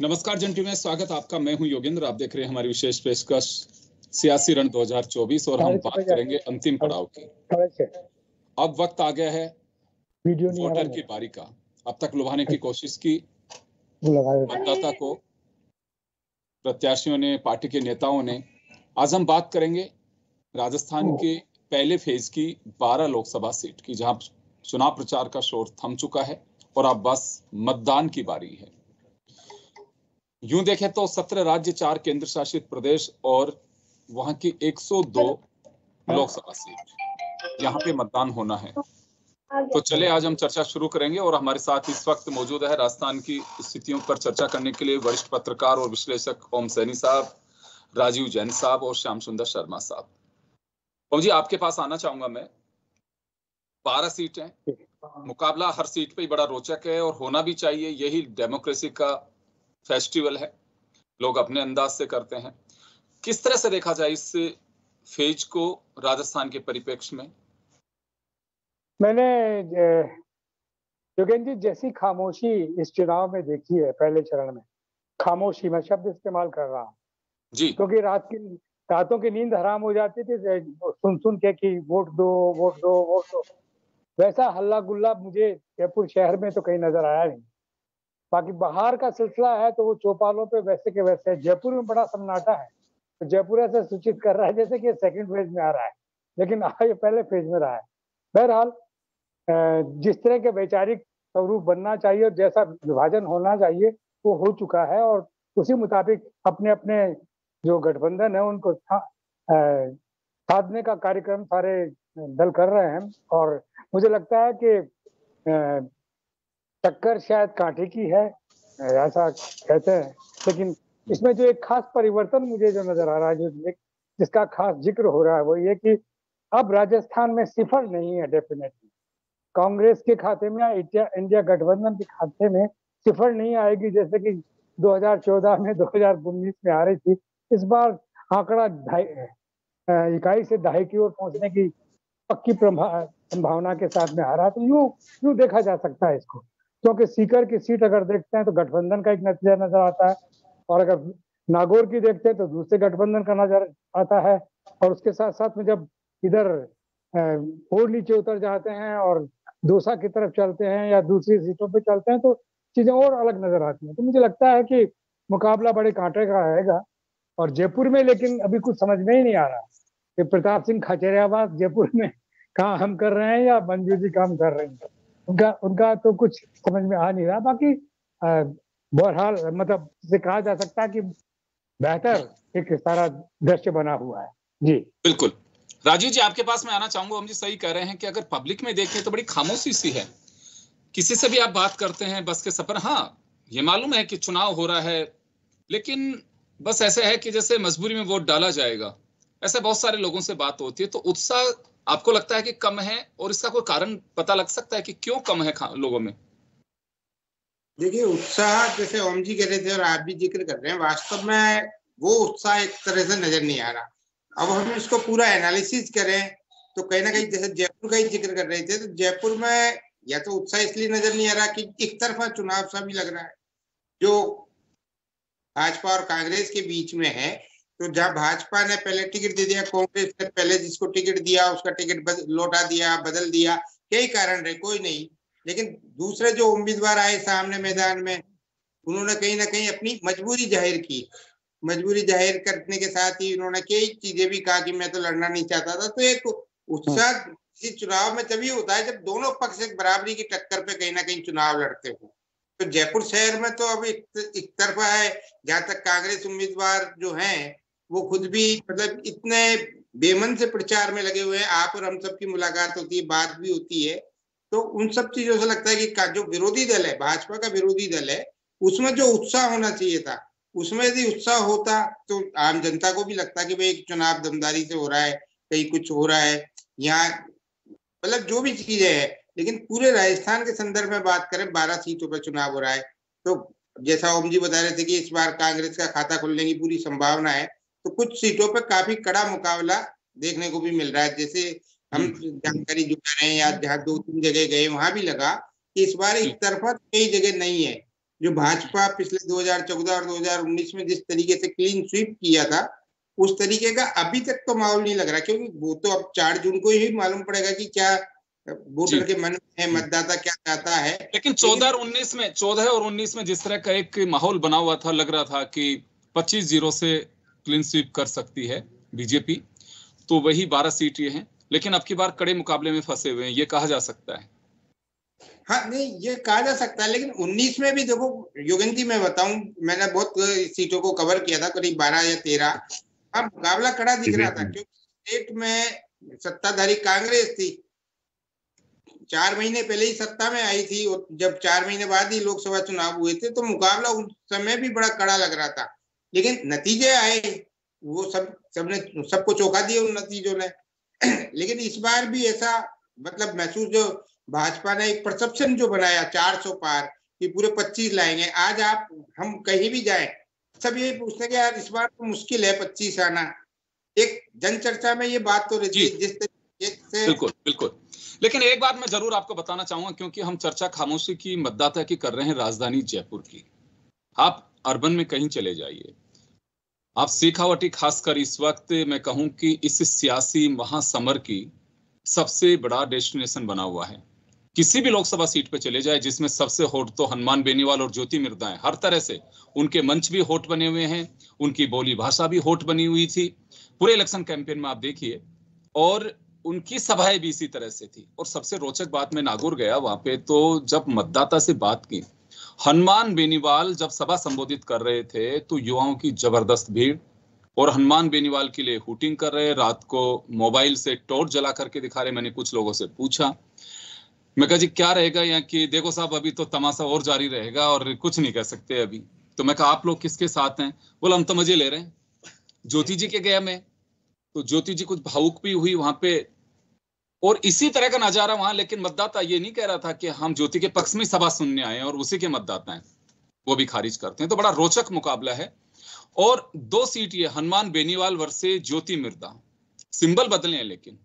नमस्कार जंटी में स्वागत आपका। मैं हूं योगेंद्र। आप देख रहे हैं हमारी विशेष पेशकश सियासी रण 2024 और हम बात करेंगे अंतिम पड़ाव की। अब वक्त आ गया है वोटर की बारी का। अब तक लुभाने की कोशिश की मतदाता को प्रत्याशियों ने, पार्टी के नेताओं ने। आज हम बात करेंगे राजस्थान के पहले फेज की 12 लोकसभा सीट की, जहां चुनाव प्रचार का शोर थम चुका है और अब बस मतदान की बारी है। यूं देखें तो 17 राज्य, 4 केंद्र शासित प्रदेश और वहां की 102 लोकसभा सीट, यहां पे मतदान होना है। तो चले आज हम चर्चा शुरू करेंगे और हमारे साथ इस वक्त मौजूद है राजस्थान की स्थितियों पर चर्चा करने के लिए वरिष्ठ पत्रकार और विश्लेषक ओम सैनी साहब, राजीव जैन साहब और श्याम सुंदर शर्मा साहब। ओम जी, आपके पास आना चाहूंगा मैं। 12 सीटें, मुकाबला हर सीट पे ही बड़ा रोचक है और होना भी चाहिए। यही डेमोक्रेसी का फेस्टिवल है, लोग अपने अंदाज से करते हैं। किस तरह से देखा जाए इस फेज को राजस्थान के परिप्रेक्ष्य में? मैंने योगेंद्र जी जैसी खामोशी इस चुनाव में देखी है, पहले चरण में खामोशी, मैं शब्द इस्तेमाल कर रहा हूँ जी, क्योंकि रातों की नींद हराम हो जाती थी सुन के कि वोट दो वोट दो वोट दो। वैसा हल्ला गुल्ला मुझे जयपुर शहर में तो कहीं नजर आया नहीं। बाकी बाहर का सिलसिला है तो वो चौपालों पे वैसे के वैसे। जयपुर में बड़ा सन्नाटा है, तो जयपुर ऐसे सूचित कर रहा है जैसे कि सेकंड फेज में आ रहा है, लेकिन ये पहले फेज में रहा है। बहरहाल जिस तरह के वैचारिक स्वरूप बनना चाहिए और जैसा विभाजन होना चाहिए वो हो चुका है, और उसी मुताबिक अपने अपने जो गठबंधन है उनको साधने का कार्यक्रम सारे दल कर रहे हैं। और मुझे लगता है कि टक्कर शायद कांटे की है, ऐसा कहते हैं, लेकिन इसमें जो एक खास परिवर्तन मुझे जो नजर आ रहा है, जिसका खास जिक्र हो रहा है, वो ये कि अब राजस्थान में सिफर नहीं है। डेफिनेटली कांग्रेस के खाते में या इंडिया गठबंधन के खाते में सिफर नहीं आएगी, जैसे कि 2014 में 2019 में आ रही थी। इस बार आंकड़ा इकाई से दहाई की ओर पहुंचने की पक्की संभावना के साथ में आ रहा है। तो यूं देखा जा सकता है इसको, क्योंकि सीकर की सीट अगर देखते हैं तो गठबंधन का एक नतीजा नजर आता है, और अगर नागौर की देखते हैं तो दूसरे गठबंधन का नजर आता है। और उसके साथ साथ में जब इधर और नीचे उतर जाते हैं और दौसा की तरफ चलते हैं या दूसरी सीटों पे चलते हैं तो चीजें और अलग नजर आती हैं। तो मुझे लगता है कि मुकाबला बड़े कांटे का रहेगा। और जयपुर में लेकिन अभी कुछ समझ में ही नहीं आ रहा कि प्रताप सिंह खचेरियावास जयपुर में काम कर रहे हैं या मंजू जी काम कर रहे हैं। उनका तो कुछ समझ में आ नहीं रहा। बाकी बहरहाल मतलब से कहा जा सकता है कि बेहतर एक सारा दृश्य बना हुआ है। जी बिल्कुल। राजीव जी, आपके पास मैं आना चाहूंगा। हम जी सही कह रहे हैं कि अगर पब्लिक में देखें तो बड़ी खामोशी सी है। किसी से भी आप बात करते हैं बस के सफर, हाँ ये मालूम है कि चुनाव हो रहा है, लेकिन बस ऐसे है कि जैसे मजबूरी में वोट डाला जाएगा। ऐसे बहुत सारे लोगों से बात होती है। तो उत्साह आपको लगता है कि कम है, और इसका कोई कारण पता लग सकता है कि क्यों कम है लोगों में? देखिए, उत्साह जैसे ओम जी कह रहे थे और आप भी जिक्र कर रहे हैं, वास्तव में वो उत्साह एक तरह से नजर नहीं आ रहा। अब हम इसको पूरा एनालिसिस करें तो कहीं ना कहीं जैसे जयपुर का ही जिक्र कर रहे थे, तो जयपुर में या तो उत्साह इसलिए नजर नहीं आ रहा कि एक तरफा चुनाव सा भी लग रहा है जो भाजपा और कांग्रेस के बीच में है। तो जहां भाजपा ने पहले टिकट दे दिया, कांग्रेस ने पहले जिसको टिकट दिया उसका टिकट लौटा दिया, बदल दिया, कई कारण रहे, कोई नहीं। लेकिन दूसरे जो उम्मीदवार आए सामने मैदान में, उन्होंने कहीं ना कहीं अपनी मजबूरी जाहिर की। मजबूरी जाहिर करने के साथ ही उन्होंने कई चीजें भी कहा कि मैं तो लड़ना नहीं चाहता था। तो एक उत्साह किसी चुनाव में तभी होता है जब दोनों पक्ष एक बराबरी की टक्कर पे कहीं ना कहीं चुनाव लड़ते हो। तो जयपुर शहर में तो अब एक तरफा है। जहां तक कांग्रेस उम्मीदवार जो हैं वो खुद भी मतलब इतने बेमन से प्रचार में लगे हुए हैं। आप और हम सबकी मुलाकात होती है, बात भी होती है, तो उन सब चीजों से लगता है कि जो विरोधी दल है, भाजपा का विरोधी दल है, उसमें जो उत्साह होना चाहिए था, उसमें यदि उत्साह होता तो आम जनता को भी लगता कि भाई चुनाव दमदारी से हो रहा है, कहीं कुछ हो रहा है यहाँ, मतलब जो भी चीजें है। लेकिन पूरे राजस्थान के संदर्भ में बात करें, 12 सीटों पर चुनाव हो रहा है। तो जैसा ओम जी बता रहे थे कि इस बार कांग्रेस का खाता खुलने की पूरी संभावना है, तो कुछ सीटों पर काफी कड़ा मुकाबला देखने को भी मिल रहा है। जैसे हम जानकारी जुटा रहे हैं या जहाँ 2-3 जगह गए वहां भी लगा कि इस बार एक तरफा कई जगह नहीं है। जो भाजपा पिछले 2014 और 2019 में जिस तरीके से क्लीन स्वीप किया था, उस तरीके का अभी तक तो माहौल नहीं लग रहा, क्योंकि वो तो अब 4 जून को ही मालूम पड़ेगा कि क्या वोटर के मन में मतदाता क्या चाहता है। लेकिन 14 और 19 में जिस तरह का एक माहौल बना हुआ था, लग रहा था कि 25-0 से क्लीन स्वीप कर सकती है बीजेपी, तो वही 12 सीट ये हैं। लेकिन अब की बार कड़े मुकाबले में फंसे हुए हैं, ये कहा जा सकता है। हाँ, नहीं ये कहा जा सकता है, लेकिन 19 में भी देखो योगेंद्र जी, मैं बताऊं, मैंने बहुत सीटों को कवर किया था, करीब 12 या 13। अब मुकाबला कड़ा दिख रहा था, क्योंकि स्टेट में सत्ताधारी कांग्रेस थी, 4 महीने पहले ही सत्ता में आई थी, और जब 4 महीने बाद ही लोकसभा चुनाव हुए थे, तो मुकाबला उस समय भी बड़ा कड़ा लग रहा था। लेकिन नतीजे आए, वो सबने सबको चौंका दिया उन नतीजों ने। लेकिन इस बार भी ऐसा मतलब महसूस, जो भाजपा ने एक परसेप्शन जो बनाया 400 पार कि पूरे 25 लाएंगे, आज हम कहीं भी जाए सब ये पूछते हैं कि यार इस बार तो मुश्किल है 25 आना। एक जन चर्चा में ये बात तो रहती है जिस तरीके से। बिल्कुल बिल्कुल। लेकिन एक बात मैं जरूर आपको बताना चाहूंगा, क्योंकि हम चर्चा खामोशी की मतदाता की कर रहे हैं, राजधानी जयपुर की। आप अर्बन में कहीं चले जाइए, आप शेखावाटी खासकर इस वक्त मैं कहूं कि इस सियासी महासमर की सबसे बड़ा डेस्टिनेशन बना हुआ है। किसी भी लोकसभा सीट पे चले जाए, जिसमें सबसे हॉट तो हनुमान बेनीवाल और ज्योति मिर्धा है। हर तरह से उनके मंच भी हॉट बने हुए हैं, उनकी बोली भाषा भी हॉट बनी हुई थी पूरे इलेक्शन कैंपेन में, आप देखिए, और उनकी सभाएं भी इसी तरह से थी। और सबसे रोचक बात, मैं नागौर गया वहां पे, तो जब मतदाता से बात की, हनुमान बेनीवाल जब सभा संबोधित कर रहे थे तो युवाओं की जबरदस्त भीड़, और हनुमान बेनीवाल के लिए हुटिंग कर रहे, रात को मोबाइल से टॉर्च जला करके दिखा रहे। मैंने कुछ लोगों से पूछा, मैं कहा जी क्या रहेगा यहाँ की, देखो साहब अभी तो तमाशा और जारी रहेगा और कुछ नहीं कह सकते अभी। तो मैं कहा आप लोग किसके साथ हैं? बोला हम तो मजे ले रहे हैं, ज्योति जी के गया मैं। तो ज्योति जी कुछ भावुक भी हुई वहां पे, और इसी तरह का नजारा वहां। लेकिन मतदाता ये नहीं कह रहा था कि हम ज्योति के पक्ष में सभा सुनने आए और उसी के मतदाता हैं, वो भी खारिज करते हैं। तो बड़ा रोचक मुकाबला है। और 2 सीट ये हनुमान बेनीवाल वर्सेस ज्योति मिर्धा, सिंबल बदले हैं, लेकिन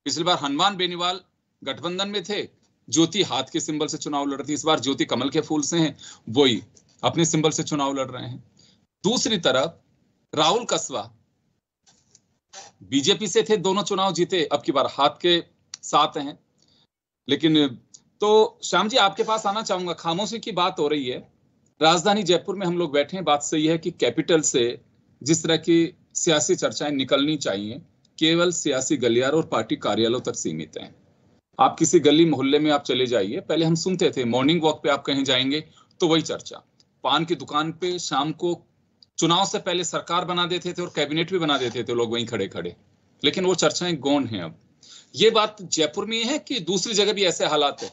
पिछली बार हनुमान बेनीवाल गठबंधन में थे, ज्योति हाथ के सिंबल से चुनाव लड़ रही थी। इस बार ज्योति कमल के फूल से हैं, वही अपने सिंबल से चुनाव लड़ रहे हैं। दूसरी तरफ राहुल कसवा बीजेपी से थे, दोनों चुनाव जीते, अब की बार हाथ के साथ हैं। लेकिन तो श्याम जी आपके पास आना चाहूंगा, खामोशी की बात हो रही है, राजधानी जयपुर में हम लोग बैठे हैं, बात सही है कि कैपिटल से जिस तरह की सियासी चर्चाएं निकलनी चाहिए केवल सियासी गलियारों और पार्टी कार्यालयों तक सीमित हैं। आप किसी गली मोहल्ले में आप चले जाइए, पहले हम सुनते थे मॉर्निंग वॉक पे आप कहीं जाएंगे तो वही चर्चा, पान की दुकान पे शाम को चुनाव से पहले सरकार बना देते थे और कैबिनेट भी बना देते थे लोग वहीं खड़े खड़े। लेकिन वो चर्चाएं गौण हैं अब। ये बात जयपुर में है कि दूसरी जगह भी ऐसे हालात है?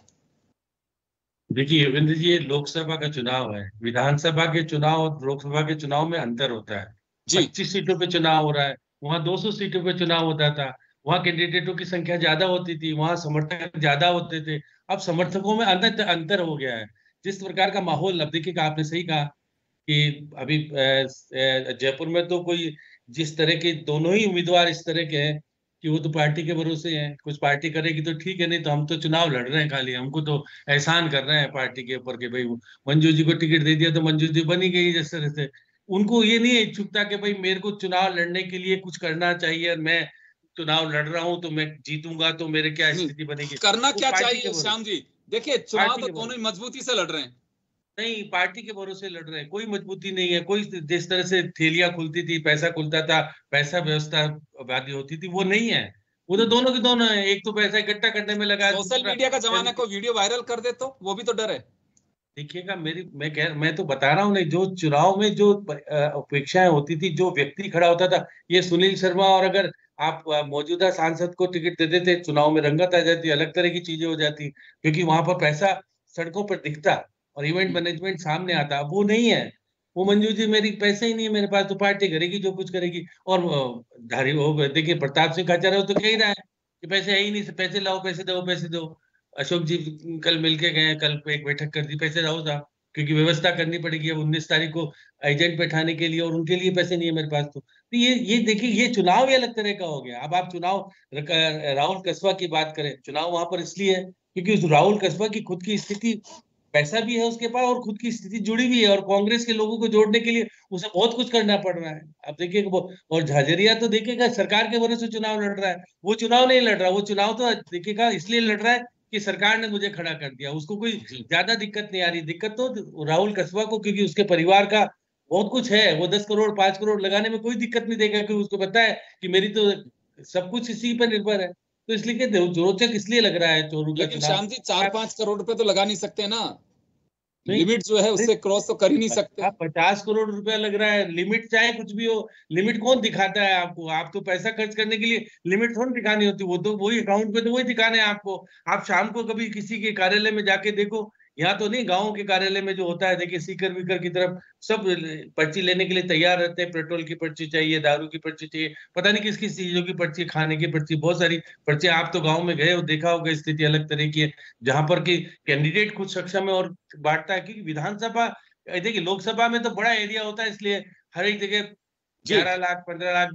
देखिए योगेंद्र जी, ये लोकसभा का चुनाव है, विधानसभा के चुनाव और लोकसभा के चुनाव में अंतर होता है। 25 सीटों पे चुनाव हो रहा है, वहां 200 सीटों पे चुनाव होता था। वहां कैंडिडेटों की संख्या ज्यादा होती थी, वहां समर्थक ज्यादा होते थे। अब समर्थकों में अंतर हो गया है। जिस प्रकार का माहौल, अब देखिए आपने सही कहा कि अभी जयपुर में तो कोई जिस तरह के दोनों ही उम्मीदवार इस तरह के हैं कि वो तो पार्टी के भरोसे हैं, कुछ पार्टी करेगी तो ठीक है, नहीं तो हम तो चुनाव लड़ रहे हैं, खाली हमको तो एहसान कर रहे हैं पार्टी के ऊपर कि भाई मंजू जी को टिकट दे दिया तो मंजू जी बनी गई। जिस तरह से उनको ये नहीं है इच्छुकता कि भाई मेरे को चुनाव लड़ने के लिए कुछ करना चाहिए और मैं चुनाव लड़ रहा हूं तो मैं जीतूंगा तो मेरे क्या स्थिति बनेगी, करना क्या चाहिए श्याम जी? देखिए चुनाव तो दोनों ही मजबूती से लड़ रहे हैं, नहीं पार्टी के भरोसे लड़ रहे हैं, कोई मजबूती नहीं है। कोई जिस तरह से थैलियां खुलती थी, पैसा खुलता था, पैसा व्यवस्था वादी होती थी, वो नहीं है। वो तो दोनों के दोनों है, एक तो पैसा इकट्ठा करने में लगा, सोशल मीडिया का जमाना, को वीडियो वायरल कर दे तो वो भी तो डर है। देखिएगा मैं तो बता रहा हूँ, नहीं जो चुनाव में जो अपेक्षाएं होती थी, जो व्यक्ति खड़ा होता था, ये सुनील शर्मा, और अगर आप मौजूदा सांसद को टिकट दे देते, चुनाव में रंगत आ जाती, अलग तरह की चीजें हो जाती, क्योंकि वहां पर पैसा सड़कों पर दिखता और इवेंट मैनेजमेंट सामने आता। वो नहीं है। वो मंजू जी मेरी पैसे ही नहीं है मेरे पास, तो पार्टी करेगी जो कुछ करेगी। और धारी वो देखिए प्रताप सिंह खाचर वो तो कह ही रहा है कि पैसे है ही नहीं, पैसे लाओ, पैसे दो, पैसे दो। अशोक जी कल मिलके गए, कल पे एक बैठक कर दी, पैसे लाओ साहब, क्योंकि व्यवस्था करनी पड़ेगी अब 19 तारीख को एजेंट बैठाने के लिए, और उनके लिए पैसे नहीं है मेरे पास। तो ये देखिए, ये चुनाव ही अलग तरह का हो गया। अब आप चुनाव राहुल कस्बा की बात करें, चुनाव वहां पर इसलिए है क्योंकि उस राहुल कस्बा की खुद की स्थिति पैसा भी है उसके पास और खुद की स्थिति जुड़ी भी है, और कांग्रेस के लोगों को जोड़ने के लिए उसे बहुत कुछ करना पड़ रहा है। अब देखिए और झाझरिया तो देखिएगा सरकार के भरोसे चुनाव लड़ रहा है, वो चुनाव नहीं लड़ रहा, वो चुनाव तो देखिएगा इसलिए लड़ रहा है कि सरकार ने मुझे खड़ा कर दिया, उसको कोई ज्यादा दिक्कत नहीं आ रही। दिक्कत तो राहुल कसबा को, क्योंकि उसके परिवार का बहुत कुछ है, वो 10 करोड़ 5 करोड़ लगाने में कोई दिक्कत नहीं देगा, क्योंकि उसको पता है कि मेरी तो सब कुछ इसी पर निर्भर है। तो इसलिए रोचक इसलिए लग रहा है चोरू का लेकिन चुनाव। श्याम जी 4-5 करोड़ रुपए तो लगा नहीं सकते ना, नहीं, लिमिट जो है उससे क्रॉस तो कर ही नहीं सकते। 50 करोड़ रुपया लग रहा है, लिमिट चाहे कुछ भी हो, लिमिट कौन दिखाता है आपको? आप तो पैसा खर्च करने के लिए लिमिट थोड़ी दिखानी होती, वो तो वही अकाउंट पे तो वही दिखाने हैं आपको। आप शाम को कभी किसी के कार्यालय में जाके देखो, यहाँ तो नहीं, गाँव के कार्यालय में जो होता है, देखिए सीकर वीकर की तरफ सब पर्ची लेने के लिए तैयार रहते हैं। पेट्रोल की पर्ची चाहिए, दारू की पर्ची चाहिए, पता नहीं किस किस चीजों की पर्ची, खाने की पर्ची, बहुत सारी पर्ची। आप तो गाँव में गए हो, देखा होगा, स्थिति अलग तरह की है, जहां पर कि कैंडिडेट खुद सक्षम है और बांटता है। क्योंकि विधानसभा, देखिए लोकसभा में तो बड़ा एरिया होता है, इसलिए हर एक जगह 11 लाख 15 लाख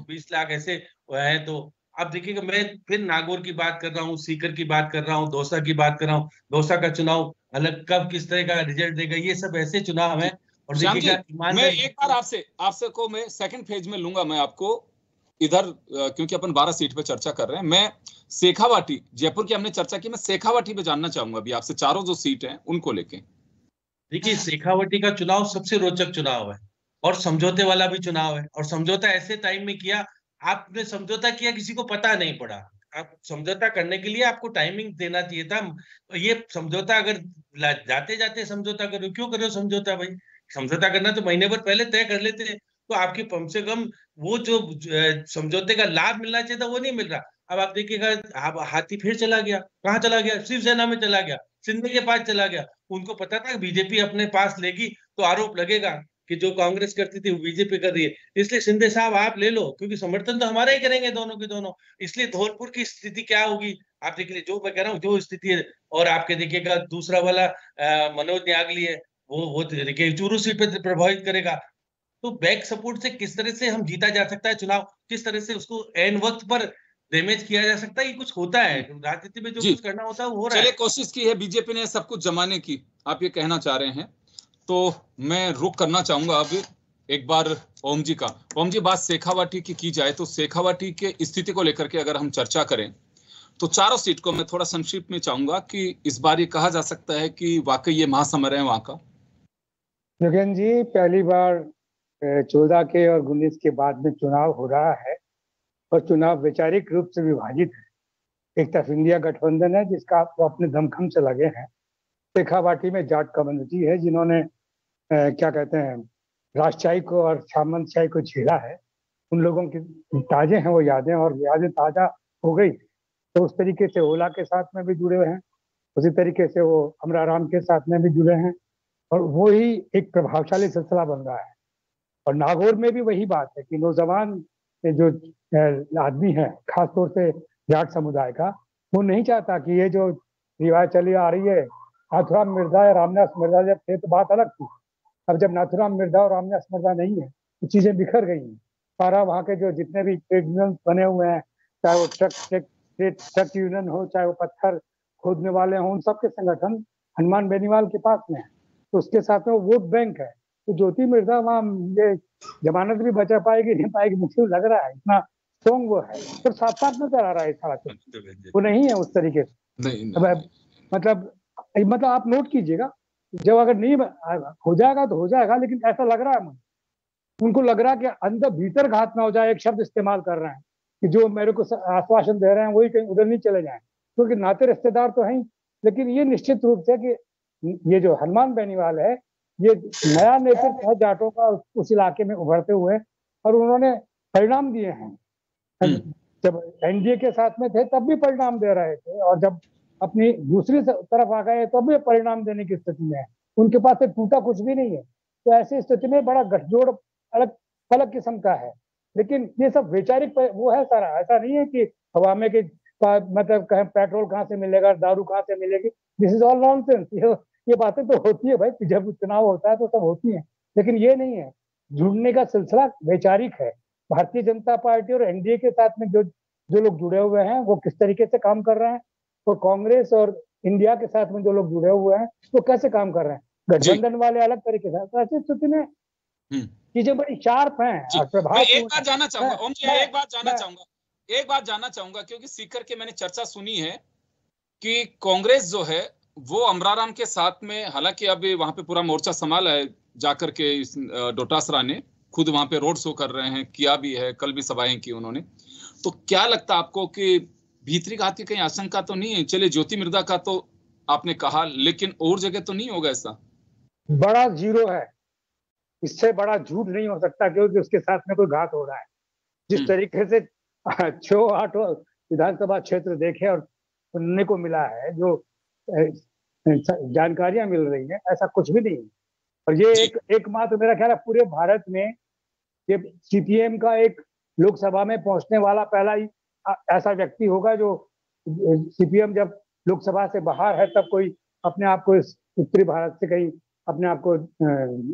20 लाख ऐसे है। तो अब देखिएगा, मैं फिर नागौर की बात कर रहा हूँ, सीकर की बात कर रहा हूँ, दौसा की बात कर रहा हूँ। दौसा का चुनाव अलग, कब किस तरह का रिजल्ट देगा, ये सब ऐसे चुनाव है। और श्याम जी, देखिएगा मैं ईमानदारी, एक बार आपसे को मैं सेकंड फेज में लूंगा मैं आपको इधर, क्योंकि अपन 12 सीट पे चर्चा कर रहे हैं। मैं शेखावाटी, जयपुर की हमने चर्चा की, मैं शेखावाटी पे जानना चाहूंगा अभी आपसे, चारों जो सीट हैं उनको लेके। देखिए शेखावाटी का चुनाव सबसे रोचक चुनाव है, और समझौते वाला भी चुनाव है। और समझौता ऐसे टाइम में किया, आपने समझौता किया, किसी को पता नहीं पड़ा। आप समझौता करने के लिए आपको टाइमिंग देना चाहिए था। ये समझौता अगर जाते जाते समझौता करो, क्यों करो समझौता भाई? समझौता करना तो महीने भर पहले तय कर लेते, तो आपके कम से कम वो जो समझौते का लाभ मिलना चाहिए था वो नहीं मिल रहा। अब आप देखिएगा, हाथी फिर चला गया, कहाँ चला गया? शिवसेना में चला गया, सिंधे के पास चला गया। उनको पता था कि बीजेपी अपने पास लेगी तो आरोप लगेगा कि जो कांग्रेस करती थी वो बीजेपी कर रही है, इसलिए शिंदे साहब आप ले लो, क्योंकि समर्थन तो हमारा ही करेंगे दोनों के दोनों। इसलिए धौलपुर की स्थिति क्या होगी आप देख लीजिए, जो मैं कह रहा हूँ जो स्थिति है। और आपके देखिएगा दूसरा वाला मनोज न्यागली है, वो देखिए चूरू सीट पे प्रभावित करेगा। तो बैक सपोर्ट से किस तरह से हम जीता जा सकता है चुनाव, किस तरह से उसको एन वक्त पर डैमेज किया जा सकता है, ये कुछ होता है राजनीति में, जो जी, कुछ करना होता है वो हो रहा चलिए है। कोशिश की है बीजेपी ने सब कुछ जमाने की, आप ये कहना चाह रहे हैं। तो मैं रुक करना चाहूंगा अब एक बार ओम जी का। ओम जी, बात शेखावाटी की जाए तो शेखावाटी के स्थिति को लेकर के अगर हम चर्चा करें तो चारों सीट को मैं थोड़ा संक्षिप्त में चाहूंगा कि इस बार ये कहा जा सकता है कि वाकई ये महासमर है वहां का। योगेन जी, पहली बार 14 के और 19 के बाद में चुनाव हो रहा है, और चुनाव वैचारिक रूप से विभाजित है। एक तरफ इंडिया गठबंधन है जिसका वो अपने दमखम से लगे हैं। शेखावाटी में जाट कम्युनिटी है जिन्होंने क्या कहते हैं, राजशाही को और सामंतशाही को झेला है। उन लोगों की ताजे हैं वो यादें, और यादें ताजा हो गई। तो उस तरीके से ओला के साथ में भी जुड़े हुए हैं, उसी तरीके से वो अमराराम के साथ में भी जुड़े हैं, और वो ही एक प्रभावशाली सिलसिला बन रहा है। और नागौर में भी वही बात है कि नौजवान जो आदमी है, खासतौर से जाट समुदाय का, वो नहीं चाहता कि ये जो रिवायत चली आ रही है, नाथुराम मिर्जा या रामदास मिर्जा जब थे तो बात अलग थी। अब जब नाथुराम मिर्जा और रामदास मिर्जा नहीं है तो चीजें बिखर गई हैं। सारा वहाँ के जो जितने भी ट्रेड यूनियन बने हुए हैं, चाहे वो ट्रक यूनियन हो, चाहे वो पत्थर खोदने वाले हों, उन सबके संगठन हनुमान बेनीवाल के पास में है। तो उसके साथ में वो वोट बैंक है। तो ज्योति मिर्जा वहाँ ये जमानत भी बचा पाएगी नहीं पाएगी, मुझे लग रहा है, इतना स्ट्रॉन्ग वो है। तो साथ साथ नजर आ रहा है सारा कुछ, वो नहीं है उस तरीके से। नहीं। मतलब आप नोट कीजिएगा, जब अगर नहीं हो जाएगा तो हो जाएगा, लेकिन ऐसा लग रहा है मुझे, उनको लग रहा है कि अंदर भीतर घात ना हो जाए। एक शब्द इस्तेमाल कर रहे हैं कि जो मेरे को आश्वासन दे रहे हैं वही कहीं उधर नहीं चले जाएं, क्योंकि नाते रिश्तेदार तो हैं। लेकिन ये निश्चित रूप से कि ये जो हनुमान बेनीवाल है, ये नया नेतृत्व है जाटों का उस इलाके में उभरते हुए, और उन्होंने परिणाम दिए हैं। जब एनडीए के साथ में थे तब भी परिणाम दे रहे थे, और जब अपनी दूसरी तरफ आ गए तब भी परिणाम देने की स्थिति में है। उनके पास एक टूटा कुछ भी नहीं है। तो ऐसी स्थिति में बड़ा गठजोड़ अलग अलग किस्म का है। लेकिन ये सब वैचारिक वो है सारा, ऐसा नहीं है कि हवा में कि मतलब कहें पेट्रोल कहाँ से मिलेगा, दारू कहाँ से मिलेगी। This is all nonsense. ये बातें तो होती है भाई, जब चुनाव होता है तो सब होती है, लेकिन ये नहीं है। जुड़ने का सिलसिला वैचारिक है। भारतीय जनता पार्टी और एनडीए के साथ में जो लोग जुड़े हुए हैं वो किस तरीके से काम कर रहे हैं, और कांग्रेस और इंडिया के साथ में जो लोग जुड़े हुए हैं वो कैसे काम कर रहे हैं, गठबंधन वाले अलग तरीके से। तो ऐसी स्थिति में चीजें बड़ी शार्प हैं और प्रभाव। मैं एक बात जानना चाहूंगा ओम जी, एक बात जानना चाहूंगा क्योंकि सीकर के मैंने चर्चा सुनी है कि कांग्रेस जो है वो अमराराम के साथ में, हालांकि अभी वहां पे पूरा मोर्चा संभाला है जाकर के डोटासरा ने, खुद वहां पे रोड शो कर रहे हैं, किया भी है, कल भी सभाएं की उन्होंने। तो क्या लगता है आपको कि भीतरी घात की कहीं आशंका तो नहीं है? चलिए ज्योति मिर्दा का तो आपने कहा, लेकिन और जगह तो नहीं होगा ऐसा? बड़ा जीरो है, इससे बड़ा झूठ नहीं हो सकता क्योंकि उसके साथ में कोई घात हो रहा है। जिस तरीके से 6-8 विधानसभा क्षेत्र देखे और सुनने को मिला है, जो जानकारियां मिल रही हैं, ऐसा कुछ भी नहीं है। और ये एकमात्र मेरा ख्याल है पूरे भारत में ये सीपीएम का एक लोकसभा में पहुंचने वाला पहला ही ऐसा व्यक्ति होगा जो सीपीएम जब लोकसभा से बाहर है तब कोई अपने आप को उत्तरी भारत से कहीं अपने आप को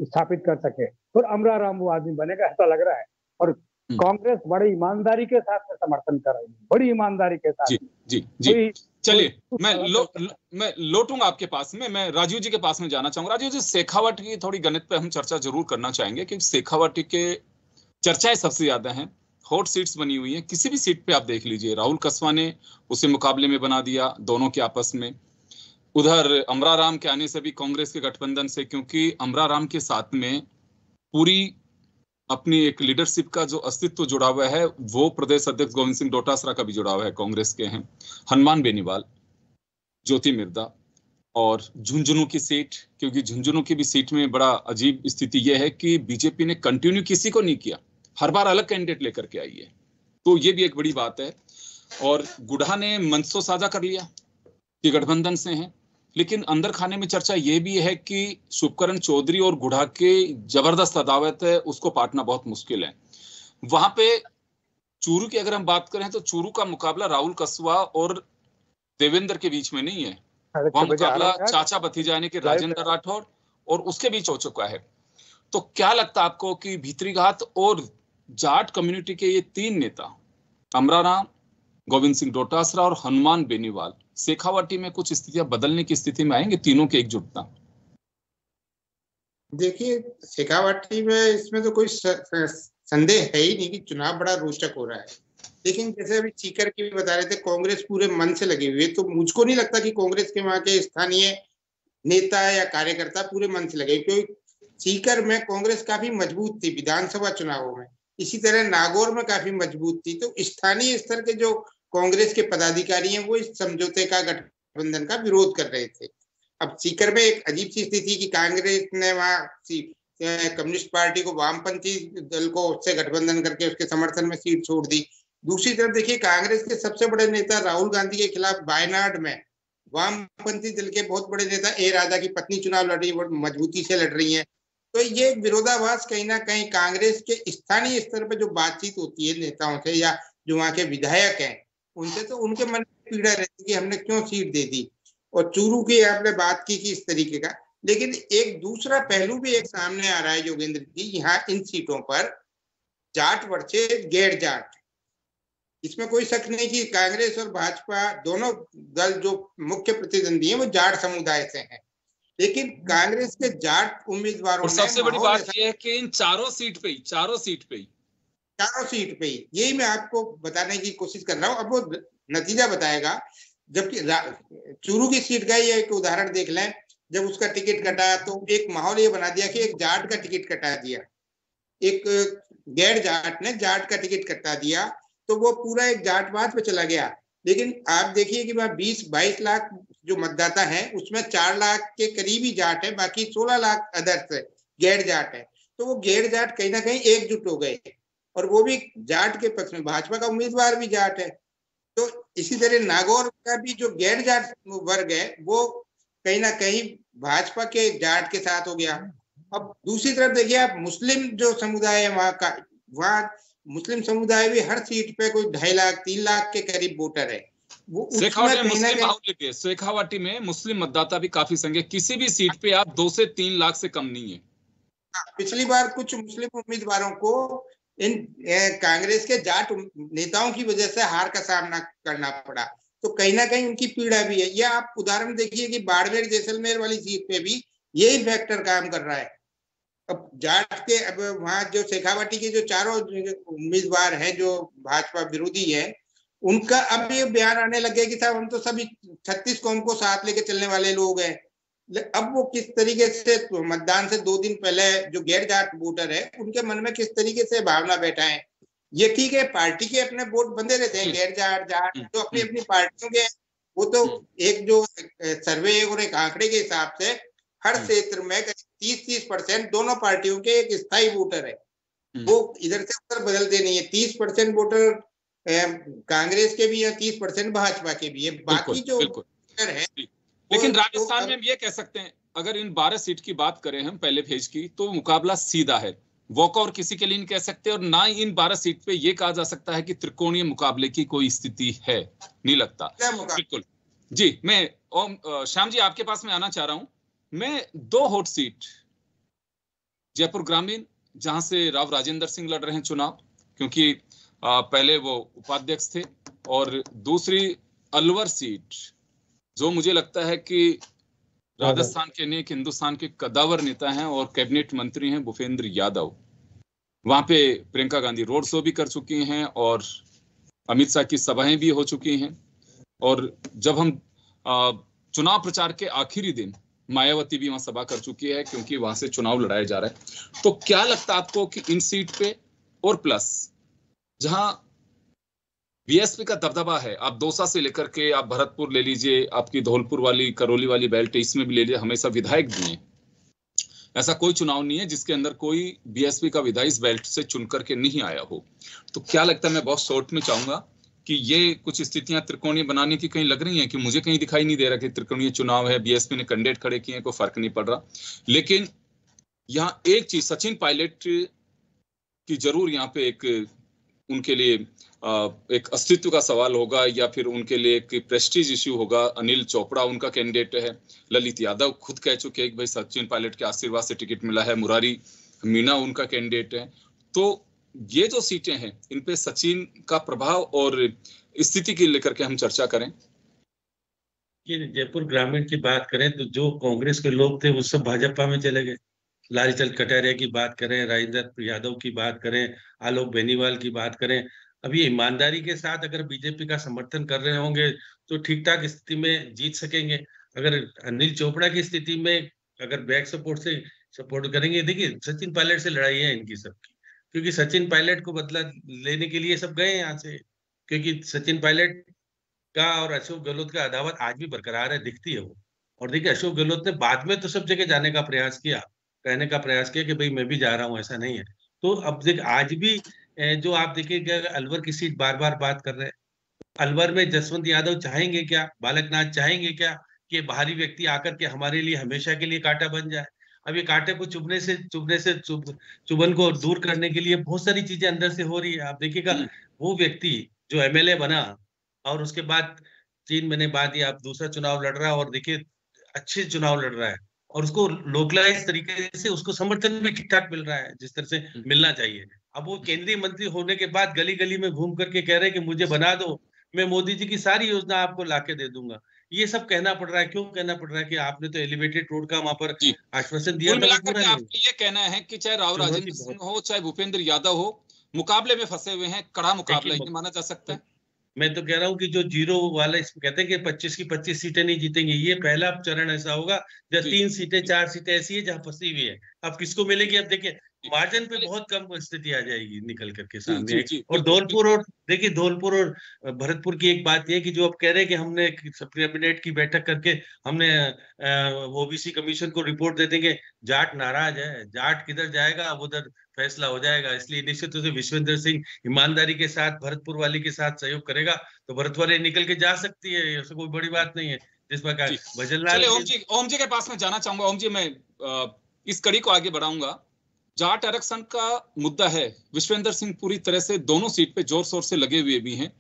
स्थापित कर सके। और अमराराम वो आदमी बनेगा ऐसा लग रहा है। और कांग्रेस बड़ी ईमानदारी के साथ में समर्थन कर रही है, बड़ी ईमानदारी के साथ। जी। चलिए मैं लौटूंगा आपके पास में, मैं राजीव जी के पास में जाना चाहूंगा। राजीव जी, शेखावट की थोड़ी गणित पे हम चर्चा जरूर करना चाहेंगे क्योंकि शेखावट के चर्चाएं सबसे ज्यादा हैं, हॉट सीट्स बनी हुई हैं। किसी भी सीट पे आप देख लीजिए, राहुल कसवा ने उसे मुकाबले में बना दिया दोनों के आपस में। उधर अमराराम के आने से भी कांग्रेस के गठबंधन से, क्योंकि अमराराम के साथ में पूरी अपनी एक लीडरशिप का जो अस्तित्व जुड़ा हुआ है, वो प्रदेश अध्यक्ष गोविंद सिंह डोटासरा का भी जुड़ा हुआ है, कांग्रेस के हैं हनुमान बेनीवाल, ज्योति मिर्दा और झुंझुनू की सीट। क्योंकि झुंझुनू की भी सीट में बड़ा अजीब स्थिति यह है कि बीजेपी ने कंटिन्यू किसी को नहीं किया, हर बार अलग कैंडिडेट लेकर के आई है, तो ये भी एक बड़ी बात है। और गुढ़ा ने मंच तो साझा कर लिया कि गठबंधन से हैं, लेकिन अंदर खाने में चर्चा ये भी है कि शुभकरण चौधरी और गुढ़ा के जबरदस्त अदावत है, उसको पाटना बहुत मुश्किल है। वहां पे चूरू की अगर हम बात करें तो चूरू का मुकाबला राहुल कसवा और देवेंद्र के बीच में नहीं है, वह मुकाबला चाचा भतीजा यानी कि राजेंद्र राठौड़ और उसके बीच हो चुका है। तो क्या लगता है आपको कि भीतरी घात और जाट कम्युनिटी के ये तीन नेता, अमराराम, गोविंद सिंह डोटासरा और हनुमान बेनीवाल, शेखावाटी में कुछ स्थितियां बदलने की स्थिति में आएंगे तीनों के एकजुटता? देखिए, शेखावाटी में इसमें तो कोई संदेह है ही नहीं कि चुनाव बड़ा रोचक हो रहा है। लेकिन जैसे अभी सीकर की भी बता रहे थे, कांग्रेस पूरे मन से लगी हुई है, तो मुझको नहीं लगता कि कांग्रेस के वहां के स्थानीय नेता या कार्यकर्ता पूरे मन से लगे, क्योंकि सीकर में कांग्रेस काफी मजबूत थी विधानसभा चुनावों में, इसी तरह नागौर में काफी मजबूत थी। तो स्थानीय स्तर के जो कांग्रेस के पदाधिकारी हैं वो इस समझौते का, गठबंधन का विरोध कर रहे थे। अब सीकर में एक अजीब सी स्थिति कि कांग्रेस ने वहां कम्युनिस्ट पार्टी को, वामपंथी दल को उससे गठबंधन करके उसके समर्थन में सीट छोड़ दी। दूसरी तरफ देखिए, कांग्रेस के सबसे बड़े नेता राहुल गांधी के खिलाफ वायनाड में वामपंथी दल के बहुत बड़े नेता ए राजा की पत्नी चुनाव लड़ रही है, मजबूती से लड़ रही है। तो ये विरोधाभास कहीं ना कहीं कांग्रेस के स्थानीय स्तर पर जो बातचीत होती है नेताओं से या जो वहां के विधायक हैं उनसे, तो उनके मन में पीड़ा रहती है कि हमने क्यों सीट दे दी। और चूरू की आपने बात की कि इस तरीके का, लेकिन एक दूसरा पहलू भी एक सामने आ रहा है योगेंद्र जी, यहाँ इन सीटों पर जाट वर्सेस गैर जाट, इसमें कोई शक नहीं कि कांग्रेस और भाजपा दोनों दल जो मुख्य प्रतिद्वंदी हैं वो जाट समुदाय से हैं, लेकिन कांग्रेस के जाट उम्मीदवारों ने, सबसे बड़ी बात यह है कि इन चारों सीट पे ही यही मैं आपको बताने की कोशिश कर रहा हूँ। अब वो नतीजा बताएगा। जबकि चूरू की सीट का ही एक उदाहरण देख लें, जब उसका टिकट कटा तो एक माहौल ये बना दिया कि एक जाट का टिकट कटा दिया, एक गैर जाट ने जाट का टिकट कटा दिया, तो वो पूरा एक जाटवाद पे चला गया। लेकिन आप देखिए कि वह 20-22 लाख जो मतदाता हैं उसमें 4 लाख के करीबी जाट है, बाकी 16 लाख अदर्स गैर जाट है। तो वो गैर जाट कहीं ना कहीं एकजुट हो गए, और वो भी जाट के पक्ष में, भाजपा का उम्मीदवार भी जाट है। तो इसी तरह नागौर का भी जो गैर जाट वर्ग है वो कहीं ना कहीं भाजपा के जाट के साथ हो गया। अब दूसरी तरफ देखिए आप, मुस्लिम जो समुदाय है वहां का, वहां मुस्लिम समुदाय भी हर सीट पे कोई 2.5 लाख 3 लाख के करीब वोटर है। वो शेखावाटी में मुस्लिम मतदाता भी काफी संख्या, किसी भी सीट पे आप 2 से 3 लाख से कम नहीं है। पिछली बार कुछ मुस्लिम उम्मीदवारों को इन कांग्रेस के जाट नेताओं की वजह से हार का सामना करना पड़ा। तो कहीं ना कहीं उनकी पीड़ा भी है। यह आप उदाहरण देखिए कि बाड़मेर जैसलमेर वाली सीट पे भी यही फैक्टर काम कर रहा है। अब जाट के, अब वहां जो शेखावाटी के जो चारों उम्मीदवार हैं जो भाजपा विरोधी है, उनका अब ये बयान आने लगे कि साहब हम तो सभी 36 कौम को साथ लेके चलने वाले लोग हैं। अब वो किस तरीके से मतदान से 2 दिन पहले जो गैर जाट वोटर है उनके मन में किस तरीके से भावना बैठा है। ये ठीक है, पार्टी के अपने वोट बंधे रहते हैं, गैर जाट जाट जो अपनी अपनी पार्टियों के, वो तो एक जो सर्वे और एक आंकड़े के हिसाब से हर क्षेत्र में 30% दोनों पार्टियों के एक स्थायी वोटर है, वो इधर से उधर बदलते नहीं है। 30% वोटर कांग्रेस के भी है, 30% भाजपा के भी है, बाकी जो वोटर है। लेकिन राजस्थान में हम ये कह सकते हैं, अगर इन 12 सीट की बात करें हम पहले फेज की, तो मुकाबला सीधा है, वॉकआउट किसी के लिए नहीं कह सकते, और ना ही इन 12 सीट पे ये कहा जा सकता है कि त्रिकोणीय मुकाबले की कोई स्थिति है, नहीं लगता। बिल्कुल जी। मैं श्याम जी आपके पास में आना चाह रहा हूं। मैं 2 हॉट सीट, जयपुर ग्रामीण जहां से राव राजेंद्र सिंह लड़ रहे हैं चुनाव, क्योंकि पहले वो उपाध्यक्ष थे, और दूसरी अलवर सीट जो मुझे लगता है कि राजस्थान के नहीं, हिंदुस्तान के कदावर नेता हैं और कैबिनेट मंत्री हैं भूपेंद्र यादव। वहां पे प्रियंका गांधी रोड शो भी कर चुकी हैं और अमित शाह की सभाएं भी हो चुकी हैं, और जब हम चुनाव प्रचार के आखिरी दिन मायावती भी वहां सभा कर चुकी है, क्योंकि वहां से चुनाव लड़ाया जा रहा है। तो क्या लगता है आपको कि इन सीट पे, और प्लस जहां बीएसपी का दबदबा है, आप दौसा से लेकर के आप भरतपुर ले लीजिए, आपकी धौलपुर वाली करौली वाली बेल्ट इसमें भी ले लीजिए, हमेशा विधायक भी हैं। ऐसा कोई चुनाव नहीं है जिसके अंदर कोई बीएसपी का विधायक इस बेल्ट से चुन करके नहीं आया हो। तो क्या लगता है, मैं बहुत शॉर्ट में चाहूंगा कि ये कुछ स्थितियां त्रिकोणीय बनाने की कहीं लग रही हैं, कि मुझे कहीं दिखाई नहीं दे रहा कि त्रिकोणीय चुनाव है, बीएसपी ने कैंडिडेट खड़े किए हैं, कोई फर्क नहीं पड़ रहा। लेकिन यहाँ एक चीज, सचिन पायलट की जरूर यहाँ पे एक उनके लिए एक अस्तित्व का सवाल होगा, या फिर उनके लिए एक प्रेस्टीज इश्यू होगा। अनिल चोपड़ा उनका कैंडिडेट है, ललित यादव खुद कह चुके हैं कि भाई सचिन पायलट के आशीर्वाद से टिकट मिला है, मुरारी मीणा उनका कैंडिडेट है। तो ये जो सीटें हैं, इन पे सचिन का प्रभाव और स्थिति की लेकर के हम चर्चा करें। ये जयपुर ग्रामीण की बात करें तो जो कांग्रेस के लोग थे वो सब भाजपा में चले गए। लालचंद कटारिया की बात करें, राजेंद्र यादव की बात करें, आलोक बेनीवाल की बात करें, अब ये ईमानदारी के साथ अगर बीजेपी का समर्थन कर रहे होंगे तो ठीक ठाक स्थिति में जीत सकेंगे। अगर अनिल चोपड़ा की स्थिति में अगर बैक सपोर्ट से सपोर्ट करेंगे, देखिए सचिन पायलट से लड़ाई है इनकी सबकी, क्योंकि सचिन पायलट को बदला लेने के लिए सब गए यहाँ से, क्योंकि सचिन पायलट का और अशोक गहलोत का अदावत आज भी बरकरार है, दिखती है वो। और देखिए अशोक गहलोत ने बाद में तो सब जगह जाने का प्रयास किया, कहने का प्रयास किया कि भाई मैं भी जा रहा हूँ, ऐसा नहीं है। तो अब देख आज भी जो आप देखिएगा अलवर की सीट बार बार बात कर रहे हैं, अलवर में जसवंत यादव चाहेंगे क्या, बालकनाथ चाहेंगे क्या कि बाहरी व्यक्ति आकर के हमारे लिए हमेशा के लिए कांटा बन जाए। अब ये कांटे को चुभन को दूर करने के लिए बहुत सारी चीजें अंदर से हो रही है। आप देखिएगा वो व्यक्ति जो एमएलए बना और उसके बाद 3 महीने बाद ही आप दूसरा चुनाव लड़ रहा है, और देखिए अच्छे चुनाव लड़ रहा है, और उसको लोकलाइज तरीके से उसको समर्थन भी ठीक ठाक मिल रहा है जिस तरह से मिलना चाहिए। अब वो केंद्रीय मंत्री होने के बाद गली गली में घूम करके कह रहे हैं कि मुझे बना दो, मैं मोदी जी की सारी योजना आपको लाके दे दूंगा। ये सब कहना पड़ रहा है, क्यों कहना पड़ रहा है कि आपने तो एलिवेटेड रोड का वहां पर आश्वासन दिया था। आपका ये कहना है कि चाहे राव राजेंद्र सिंह हो चाहे भूपेंद्र यादव हो, मुकाबले में फंसे हुए हैं, कड़ा मुकाबला ये माना जा सकता है। मैं तो कह रहा हूँ कि जो जीरो वाला कहते हैं कि 25 की 25 सीटें नहीं जीतेंगे, ये पहला चरण ऐसा होगा जब 3 सीटें 4 सीटें ऐसी है जहां फंसी हुई है। अब किसको मिलेगी, अब देखिए मार्जिन पे बहुत कम स्थिति आ जाएगी निकल करके सामने। और धौलपुर, और देखिए धौलपुर और भरतपुर की एक बात यह कि जो अब कह रहे हैं कि हमने कैबिनेट की बैठक करके हमने ओबीसी कमीशन को रिपोर्ट दे देंगे, जाट नाराज है, जाट किधर जाएगा, अब उधर फैसला हो जाएगा। इसलिए निश्चित रूप से विश्वेंद्र सिंह ईमानदारी के साथ भरतपुर वाली के साथ सहयोग करेगा तो भरत वाली निकल के जा सकती है, ऐसा कोई बड़ी बात नहीं है। जिस प्रकार भजनलाल, ओम जी के पास में जाना चाहूंगा। ओम जी, मैं इस कड़ी को आगे बढ़ाऊंगा। जाट आरक्षण का मुद्दा है, विश्वेंद्र सिंह पूरी तरह से दोनों सीट पे जोर शोर से लगे हुए भी हैं।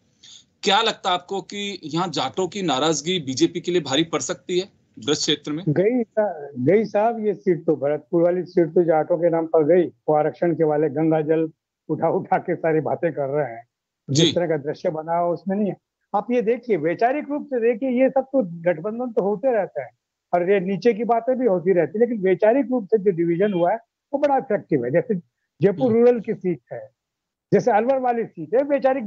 क्या लगता है आपको कि यहाँ जाटों की नाराजगी बीजेपी के लिए भारी पड़ सकती है ब्रज क्षेत्र में? गई साहब, ये सीट तो भरतपुर वाली सीट तो जाटों के नाम पर गई। वो आरक्षण के वाले गंगा जल उठा उठा के सारी बातें कर रहे हैं, जिस तरह का दृश्य बना हो उसमें नहीं है। आप ये देखिए, वैचारिक रूप से देखिए, ये सब तो गठबंधन तो होते रहता है और ये नीचे की बातें भी होती रहती है, लेकिन वैचारिक रूप से जो डिवीजन हुआ है वो बड़ा इफेक्टिव है। जैसे जयपुर रूरल की सीट है, जैसे अलवर वाली सीट है, वैचारिक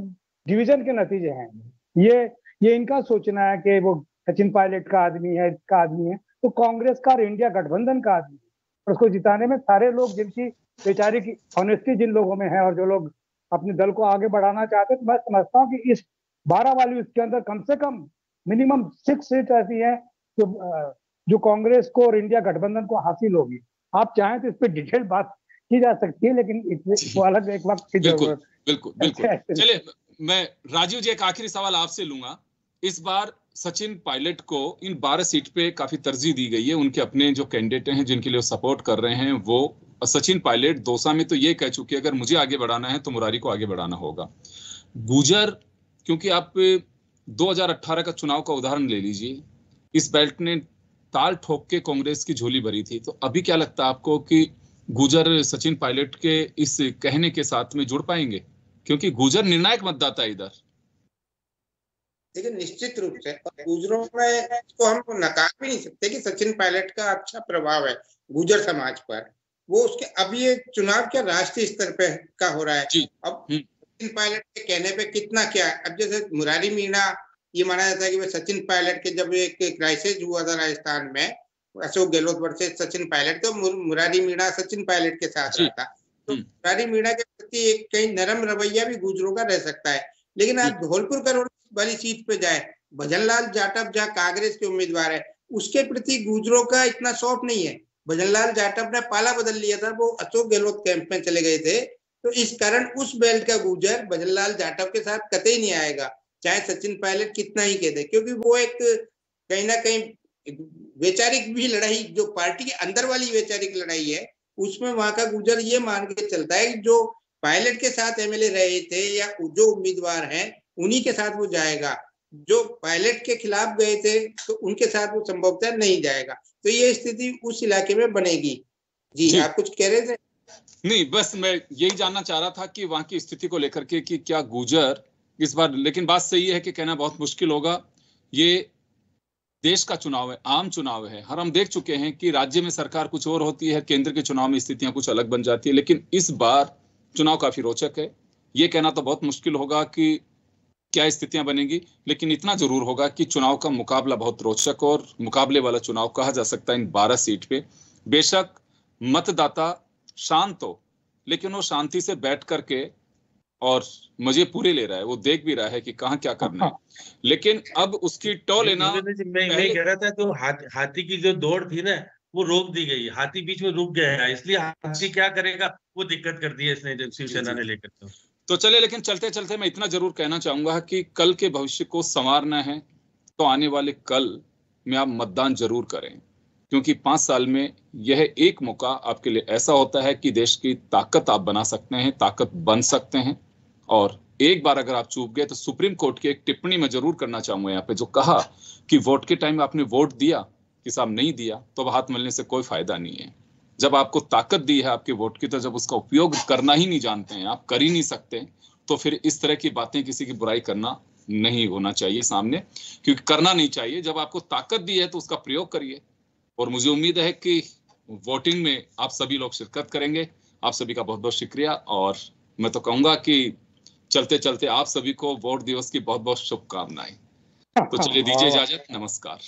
डिवीजन के नतीजे हैं। ये इनका सोचना है कि वो सचिन पायलट का आदमी है, इसका आदमी है, तो कांग्रेस का और इंडिया गठबंधन का आदमी है, और उसको जिताने में सारे लोग, जिनकी वैचारिक ऑनेस्टी जिन लोगों में है और जो लोग अपने दल को आगे बढ़ाना चाहते हैं, तो मैं समझता हूँ कि इस 12 वाली उसके अंदर कम से कम मिनिमम 6 सीट ऐसी है जो कांग्रेस को और इंडिया गठबंधन को हासिल होगी। आप चाहें तो इस पर डिटेल बात की जा सकती है, लेकिन वो अलग एक वक्त की जरूरत। बिल्कुल बिल्कुल। चलिए, मैं राजीव जी एक आखिरी सवाल आपसे लूंगा। इस बार सचिन पायलट को इन 12 सीट पे काफी तरजीह दी गई है। उनके अपने जो कैंडिडेट हैं जिनके लिए सपोर्ट कर रहे हैं, वो सचिन पायलट दौसा में तो ये कह चुके हैं, अगर मुझे आगे बढ़ाना है तो मुरारी को आगे बढ़ाना होगा। गुजर, क्योंकि आप 2018 का चुनाव का उदाहरण ले लीजिए, इस बेल्ट ने ताल ठोक के कांग्रेस की झोली भरी थी, तो अभी क्या लगता है आपको कि गुजर सचिन पायलट के इस कहने के साथ में जुड़ पाएंगे, क्योंकि गुजर निर्णायक मतदाता है इधर? देखिए, निश्चित रूप से गुजरों में इसको हम नकार भी नहीं सकते कि सचिन पायलट का अच्छा प्रभाव है गुजर समाज पर। वो उसके अब ये चुनाव क्या राष्ट्रीय स्तर पे का हो रहा है जी। अब सचिन पायलट के कहने पे कितना क्या है। अब जैसे मुरारी मीणा, ये माना जाता है कि सचिन पायलट के जब एक क्राइसिस हुआ था राजस्थान में, अशोक गहलोत वर्सेस सचिन पायलट, तो मुरारी मीणा सचिन पायलट के साथ रहा था। तो मुरारी मीणा के प्रति एक कहीं नरम रवैया भी गुजरों का रह सकता है। लेकिन आप धौलपुर करोड़ वाली सीट पे जाए, भजनलाल जाटव जहाँ कांग्रेस के उम्मीदवार है, उसके प्रति गुजरों का इतना शौक नहीं है। भजनलाल जाटव ने पाला बदल लिया था, वो अशोक गहलोत कैंप में चले गए थे, तो इस कारण उस बेल्ट का गुजर भजनलाल जाटव के साथ कतई नहीं आएगा, चाहे सचिन पायलट कितना ही कह दे, क्योंकि वो एक कहीं ना कहीं वैचारिक भी लड़ाई, जो पार्टी के अंदर वाली वैचारिक लड़ाई है, उसमें वहां का गुजर ये मान के चलता है कि जो पायलट के साथ एमएलए रहे थे या जो उम्मीदवार हैं उन्हीं के साथ वो जाएगा। जो पायलट के खिलाफ गए थे तो उनके साथ वो संभवतः नहीं जाएगा। तो ये स्थिति उस इलाके में बनेगी। जी आप कुछ कह रहे थे? नहीं, बस मैं यही जानना चाह रहा था कि वहां की स्थिति को लेकर के कि क्या गुजर इस बार, लेकिन बात सही है कि कहना बहुत मुश्किल होगा। ये देश का चुनाव है, आम चुनाव है, हर हम देख चुके हैं कि राज्य में सरकार कुछ और होती है, केंद्र के चुनाव में स्थितियां कुछ अलग बन जाती है, लेकिन इस बार चुनाव काफी रोचक है। ये कहना तो बहुत मुश्किल होगा कि क्या स्थितियां बनेंगी, लेकिन इतना जरूर होगा कि चुनाव का मुकाबला बहुत रोचक और मुकाबले वाला चुनाव कहा जा सकता है इन 12 सीट पे। बेशक मतदाता शांत हो, लेकिन वो शांति से बैठ करके और मजे पूरे ले रहा है, वो देख भी रहा है कि कहाँ क्या करना है, लेकिन अब उसकी टो लेना। मैं कह रहा था तो हाथी की जो दौड़ थी ना, वो रोक दी गई, हाथी बीच में रुक गया है, इसलिए हाथी क्या करेगा वो दिक्कत कर दी है इसने, शिवसेना ने लेकर। तो चले, लेकिन चलते चलते मैं इतना जरूर कहना चाहूंगा कि कल के भविष्य को संवारना है तो आने वाले कल में आप मतदान जरूर करें, क्योंकि 5 साल में यह एक मौका आपके लिए ऐसा होता है कि देश की ताकत आप बना सकते हैं, ताकत बन सकते हैं। और एक बार अगर आप चूक गए तो सुप्रीम कोर्ट की एक टिप्पणी में जरूर करना चाहूंगा यहाँ पे, जो कहा कि वोट के टाइम आपने वोट दिया कि साहब नहीं दिया तो हाथ मलने से कोई फायदा नहीं है। जब आपको ताकत दी है आपके वोट की, तो जब उसका उपयोग करना ही नहीं जानते हैं, आप कर ही नहीं सकते, तो फिर इस तरह की बातें, किसी की बुराई करना नहीं होना चाहिए सामने, क्योंकि करना नहीं चाहिए। जब आपको ताकत दी है तो उसका प्रयोग करिए। और मुझे उम्मीद है कि वोटिंग में आप सभी लोग शिरकत करेंगे। आप सभी का बहुत बहुत शुक्रिया, और मैं तो कहूंगा कि चलते चलते आप सभी को वोट दिवस की बहुत बहुत शुभकामनाएं। तो चलिए दीजिए इजाजत, नमस्कार।